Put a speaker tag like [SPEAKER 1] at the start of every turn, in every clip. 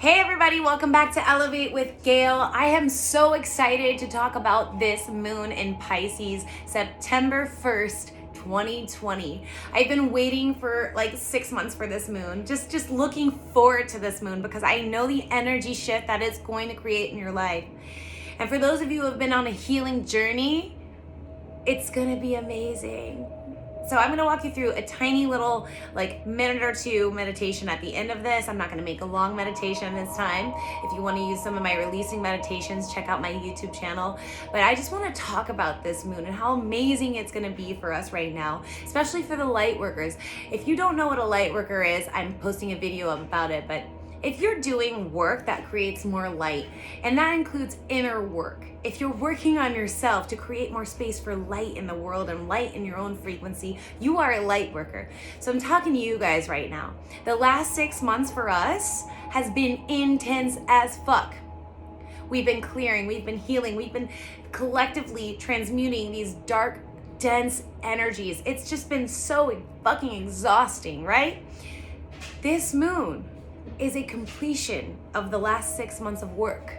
[SPEAKER 1] Hey everybody, welcome back to Elevate with Gail. I am so excited to talk about this moon in Pisces, September 1st, 2020. I've been waiting for like 6 months for this moon, just looking forward to this moon because I know the energy shift that it's going to create in your life. And for those of you who have been on a healing journey, it's gonna be amazing. So I'm gonna walk you through a tiny little minute or two meditation at the end of this. I'm not gonna make a long meditation this time. If you wanna use some of my releasing meditations, check out my YouTube channel. But I just wanna talk about this moon and how amazing it's gonna be for us right now, especially for the light workers. If you don't know what a light worker is, I'm posting a video about it, but if you're doing work that creates more light, and that includes inner work, if you're working on yourself to create more space for light in the world and light in your own frequency, you are a light worker. So I'm talking to you guys right now. The last 6 months for us has been intense as fuck. We've been clearing, we've been healing, we've been collectively transmuting these dark, dense energies. It's just been so fucking exhausting, right? This moon is a completion of the last 6 months of work.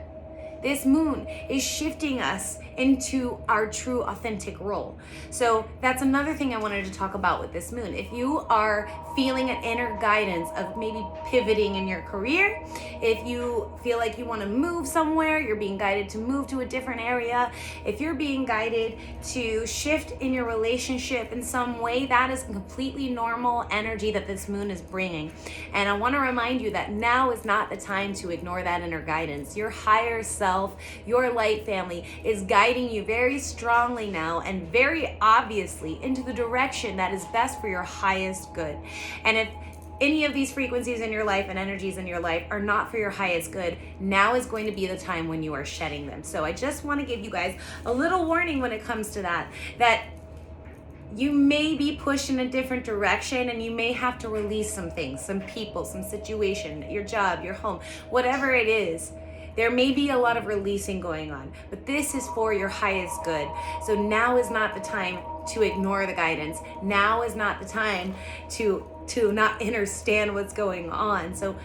[SPEAKER 1] This moon is shifting us into our true authentic role. So that's another thing I wanted to talk about with this moon. If you are feeling an inner guidance of maybe pivoting in your career, if you feel like you want to move somewhere, you're being guided to move to a different area, if you're being guided to shift in your relationship in some way, that is completely normal energy that this moon is bringing. And I want to remind you that now is not the time to ignore that inner guidance. Your higher self, your light family is guiding you very strongly now and very obviously into the direction that is best for your highest good. And if any of these frequencies in your life and energies in your life are not for your highest good, now is going to be the time when you are shedding them. So I just want to give you guys a little warning when it comes to that you may be pushed in a different direction and you may have to release some things, some people, some situation, your job, your home, whatever it is. There may be a lot of releasing going on, but this is for your highest good. So now is not the time to ignore the guidance. Now is not the time to not understand what's going on. So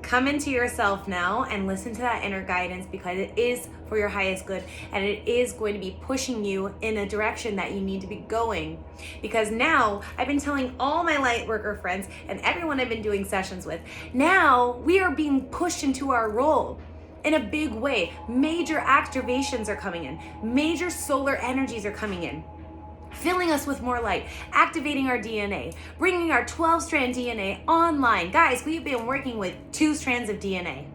[SPEAKER 1] come into yourself now and listen to that inner guidance because it is for your highest good and it is going to be pushing you in a direction that you need to be going. Because now, I've been telling all my light worker friends and everyone I've been doing sessions with, now we are being pushed into our role in a big way. Major activations are coming in. Major solar energies are coming in, filling us with more light, activating our DNA, bringing our 12-strand DNA online. Guys, we've been working with 2 strands of DNA.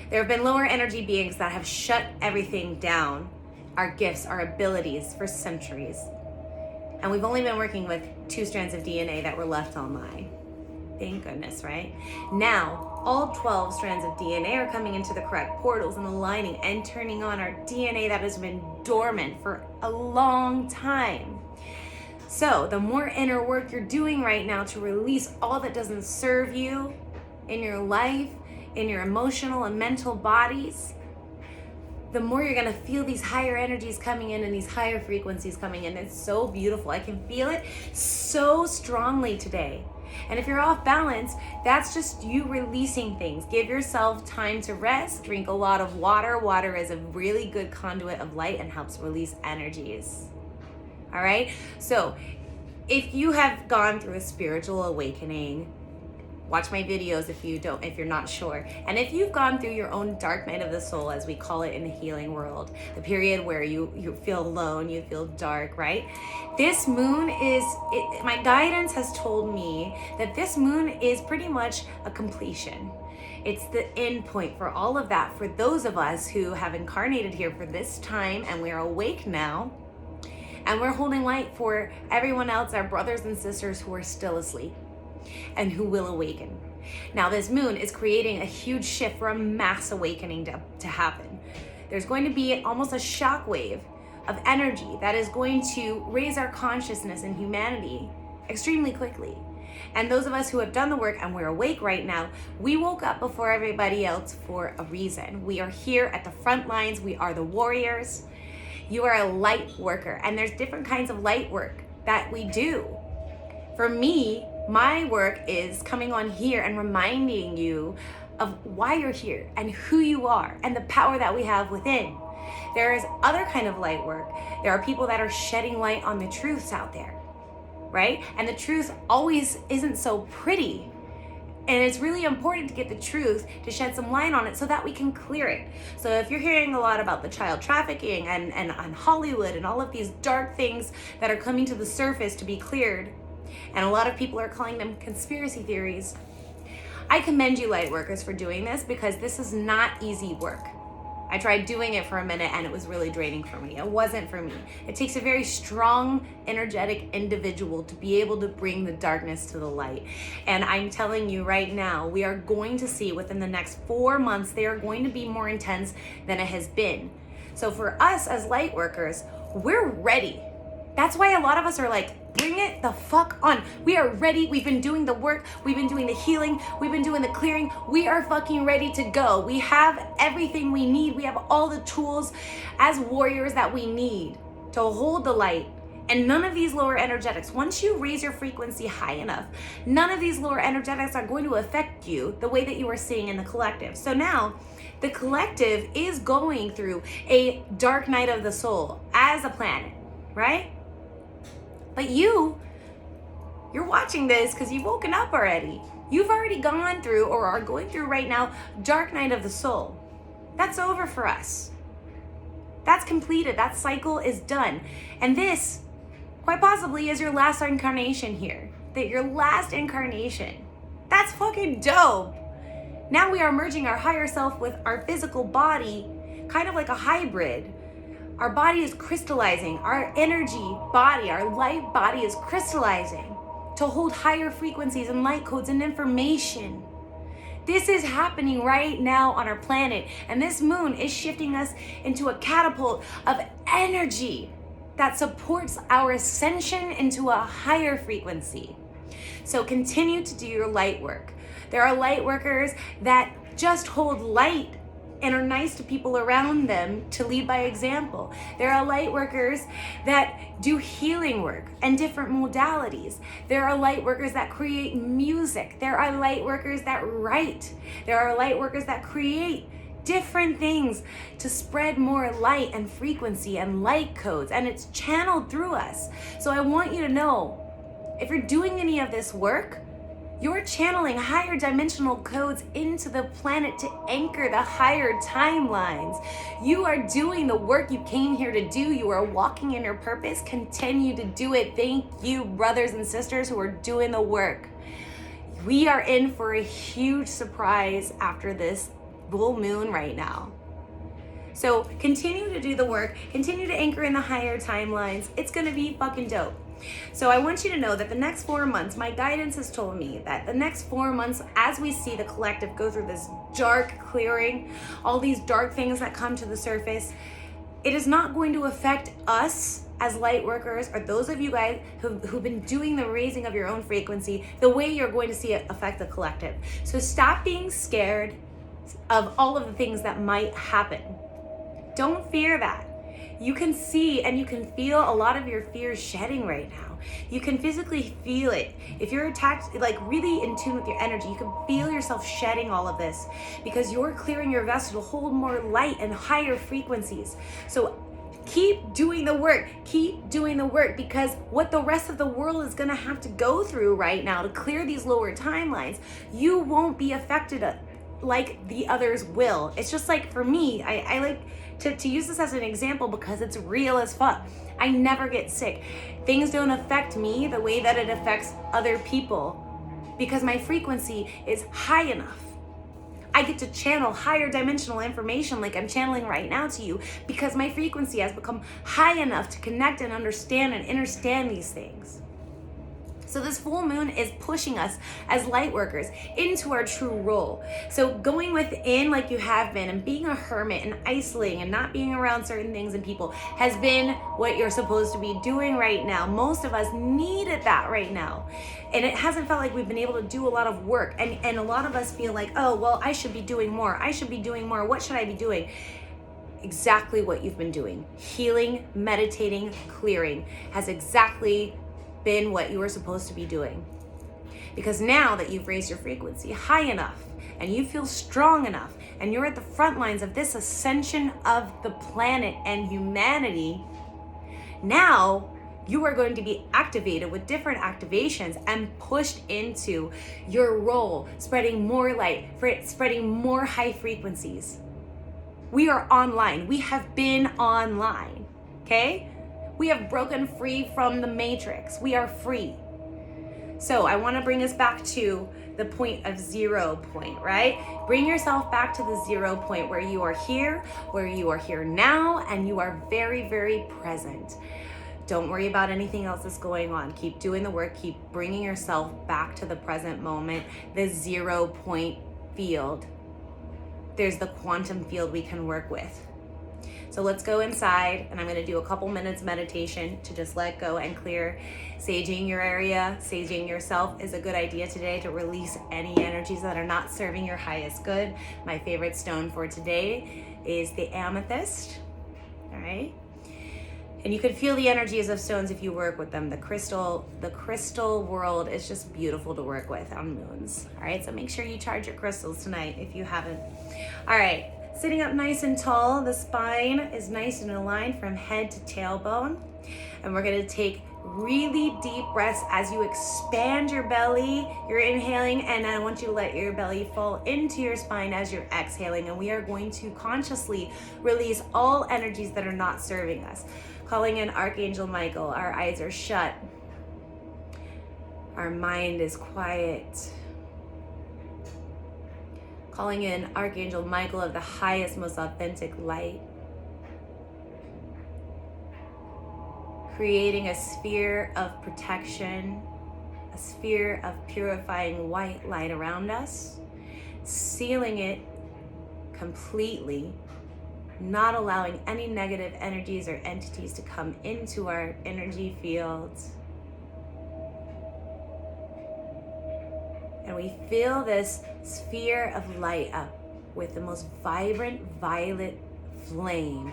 [SPEAKER 1] There have been lower energy beings that have shut everything down, our gifts, our abilities for centuries. And we've only been working with 2 strands of DNA that were left online. Thank goodness, right? Now, all 12 strands of DNA are coming into the correct portals and aligning and turning on our DNA that has been dormant for a long time. So the more inner work you're doing right now to release all that doesn't serve you in your life, in your emotional and mental bodies, the more you're gonna feel these higher energies coming in and these higher frequencies coming in. It's so beautiful. I can feel it so strongly today. And if you're off balance, that's just you releasing things. Give yourself time to rest, drink a lot of water. Water is a really good conduit of light and helps release energies. All right? So if you have gone through a spiritual awakening, watch my videos if you're not sure. And if you've gone through your own dark night of the soul, as we call it in the healing world, the period where you feel alone, you feel dark, right? This moon my guidance has told me that this moon is pretty much a completion. It's the end point for all of that for those of us who have incarnated here for this time and we're awake now. And we're holding light for everyone else, our brothers and sisters who are still asleep and who will awaken. Now this moon is creating a huge shift for a mass awakening to happen. There's going to be almost a shock wave of energy that is going to raise our consciousness in humanity extremely quickly. And those of us who have done the work and we're awake right now, we woke up before everybody else for a reason. We are here at the front lines. We are the warriors. You are a light worker, and there's different kinds of light work that we do. For me, my work is coming on here and reminding you of why you're here and who you are and the power that we have within. There is other kind of light work. There are people that are shedding light on the truths out there, right? And the truth always isn't so pretty. And it's really important to get the truth, to shed some light on it so that we can clear it. So if you're hearing a lot about the child trafficking and Hollywood and all of these dark things that are coming to the surface to be cleared, and a lot of people are calling them conspiracy theories, I commend you, light workers, for doing this, because this is not easy work. I tried doing it for a minute and it was really draining for me. It wasn't for me. It takes a very strong, energetic individual to be able to bring the darkness to the light. And I'm telling you right now, we are going to see within the next 4 months, they are going to be more intense than it has been. So for us as light workers, we're ready. That's why a lot of us are like, bring it the fuck on. We are ready. We've been doing the work. We've been doing the healing. We've been doing the clearing. We are fucking ready to go. We have everything we need. We have all the tools as warriors that we need to hold the light. And none of these lower energetics, once you raise your frequency high enough, none of these lower energetics are going to affect you the way that you are seeing in the collective. So now, the collective is going through a dark night of the soul as a planet, right? But you're watching this because you've woken up already. You've already gone through, or are going through right now, dark night of the soul. That's over for us. That's completed. That cycle is done. And this, quite possibly, is your last incarnation here. That your last incarnation. That's fucking dope. Now we are merging our higher self with our physical body, kind of like a hybrid. Our body is crystallizing. Our energy body, our light body is crystallizing to hold higher frequencies and light codes and information. This is happening right now on our planet. And this moon is shifting us into a catapult of energy that supports our ascension into a higher frequency. So continue to do your light work. There are light workers that just hold light and are nice to people around them to lead by example. There are light workers that do healing work and different modalities. There are light workers that create music. There are light workers that write. There are light workers that create different things to spread more light and frequency and light codes, and it's channeled through us. So I want you to know, if you're doing any of this work, you're channeling higher dimensional codes into the planet to anchor the higher timelines. You are doing the work you came here to do. You are walking in your purpose. Continue to do it. Thank you, brothers and sisters who are doing the work. We are in for a huge surprise after this full moon right now. So continue to do the work. Continue to anchor in the higher timelines. It's going to be fucking dope. So I want you to know that the next 4 months, my guidance has told me that the next 4 months, as we see the collective go through this dark clearing, all these dark things that come to the surface, it is not going to affect us as light workers, or those of you guys who've been doing the raising of your own frequency, the way you're going to see it affect the collective. So stop being scared of all of the things that might happen. Don't fear that. You can see and you can feel a lot of your fears shedding right now. You can physically feel it. If you're attacked, like really in tune with your energy, you can feel yourself shedding all of this because you're clearing your vessel to hold more light and higher frequencies. So keep doing the work. Keep doing the work, because what the rest of the world is going to have to go through right now to clear these lower timelines, you won't be affected like the others will. It's just like, for me, I like to use this as an example because it's real as fuck. I never get sick. Things don't affect me the way that it affects other people because my frequency is high enough. I get to channel higher dimensional information like I'm channeling right now to you because my frequency has become high enough to connect and understand and understand these things. So this full moon is pushing us as light workers into our true role. So going within like you have been and being a hermit and isolating and not being around certain things and people has been what you're supposed to be doing right now. Most of us needed that right now. And it hasn't felt like we've been able to do a lot of work. And a lot of us feel like, oh, well, I should be doing more. I should be doing more. What should I be doing? Exactly what you've been doing. Healing, meditating, clearing has exactly been what you were supposed to be doing. Because now that you've raised your frequency high enough and you feel strong enough, and you're at the front lines of this ascension of the planet and humanity, now you are going to be activated with different activations and pushed into your role, spreading more light, spreading more high frequencies. We are online. We have been online, okay? We have broken free from the matrix. We are free. So I want to bring us back to the point of 0 point, right? Bring yourself back to the 0 point where you are here now, and you are very, very present. Don't worry about anything else that's going on. Keep doing the work. Keep bringing yourself back to the present moment, the 0 point field. There's the quantum field we can work with. So let's go inside, and I'm going to do a couple minutes meditation to just let go and clear. Saging your area, saging yourself is a good idea today to release any energies that are not serving your highest good. My favorite stone for today is the amethyst. All right. And you can feel the energies of stones if you work with them. The crystal world is just beautiful to work with on moons. All right, so make sure you charge your crystals tonight if you haven't. All right, sitting up nice and tall, the spine is nice and aligned from head to tailbone. And we're gonna take really deep breaths as you expand your belly. You're inhaling, and I want you to let your belly fall into your spine as you're exhaling. And we are going to consciously release all energies that are not serving us. Calling in Archangel Michael. Our eyes are shut. Our mind is quiet. Calling in Archangel Michael of the highest, most authentic light. Creating a sphere of protection, a sphere of purifying white light around us, sealing it completely, not allowing any negative energies or entities to come into our energy fields. And we fill this sphere of light up with the most vibrant violet flame.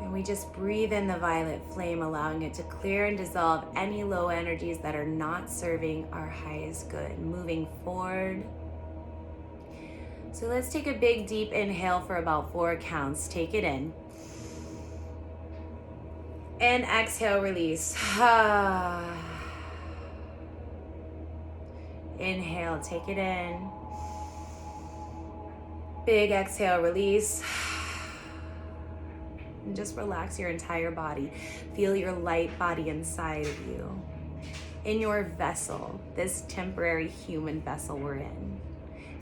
[SPEAKER 1] And we just breathe in the violet flame, allowing it to clear and dissolve any low energies that are not serving our highest good. Moving forward. So let's take a big deep inhale for about 4 counts. Take it in. And exhale, release. Inhale, take it in. Big exhale, release. And just relax your entire body. Feel your light body inside of you. In your vessel, this temporary human vessel we're in.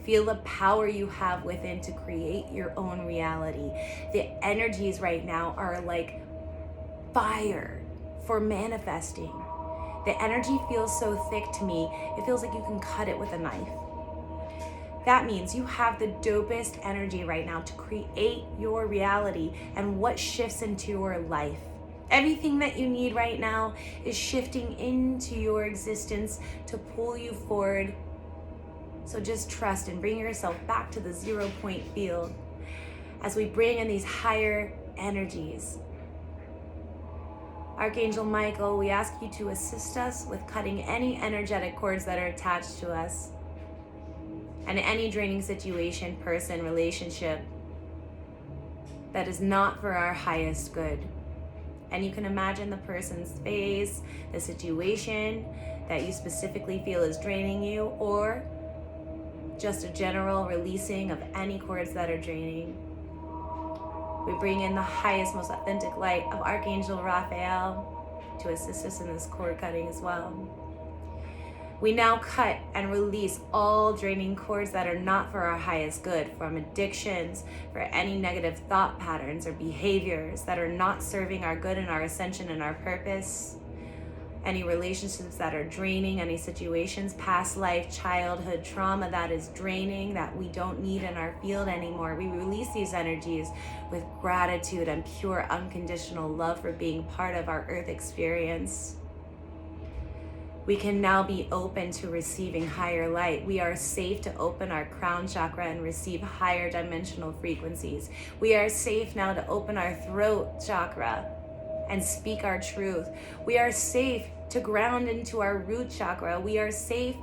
[SPEAKER 1] Feel the power you have within to create your own reality. The energies right now are like fire for manifesting. The energy feels so thick to me, it feels like you can cut it with a knife. That means you have the dopest energy right now to create your reality and what shifts into your life. Everything that you need right now is shifting into your existence to pull you forward. So just trust and bring yourself back to the 0 point field as we bring in these higher energies. Archangel Michael, we ask you to assist us with cutting any energetic cords that are attached to us and any draining situation, person, relationship that is not for our highest good. And you can imagine the person's face, the situation that you specifically feel is draining you, or just a general releasing of any cords that are draining. We bring in the highest, most authentic light of Archangel Raphael to assist us in this cord cutting as well. We now cut and release all draining cords that are not for our highest good, from addictions, for any negative thought patterns or behaviors that are not serving our good and our ascension and our purpose. Any relationships that are draining, any situations, past life, childhood trauma that is draining, that we don't need in our field anymore. We release these energies with gratitude and pure unconditional love for being part of our earth experience. We can now be open to receiving higher light. We are safe to open our crown chakra and receive higher dimensional frequencies. We are safe now to open our throat chakra and speak our truth. We are safe to ground into our root chakra. We are safe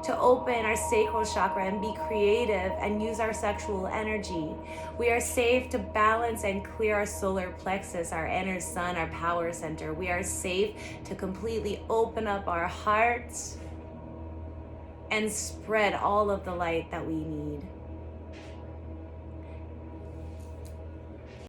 [SPEAKER 1] to open our sacral chakra and be creative and use our sexual energy. We are safe to balance and clear our solar plexus, our inner sun, our power center. We are safe to completely open up our hearts and spread all of the light that we need.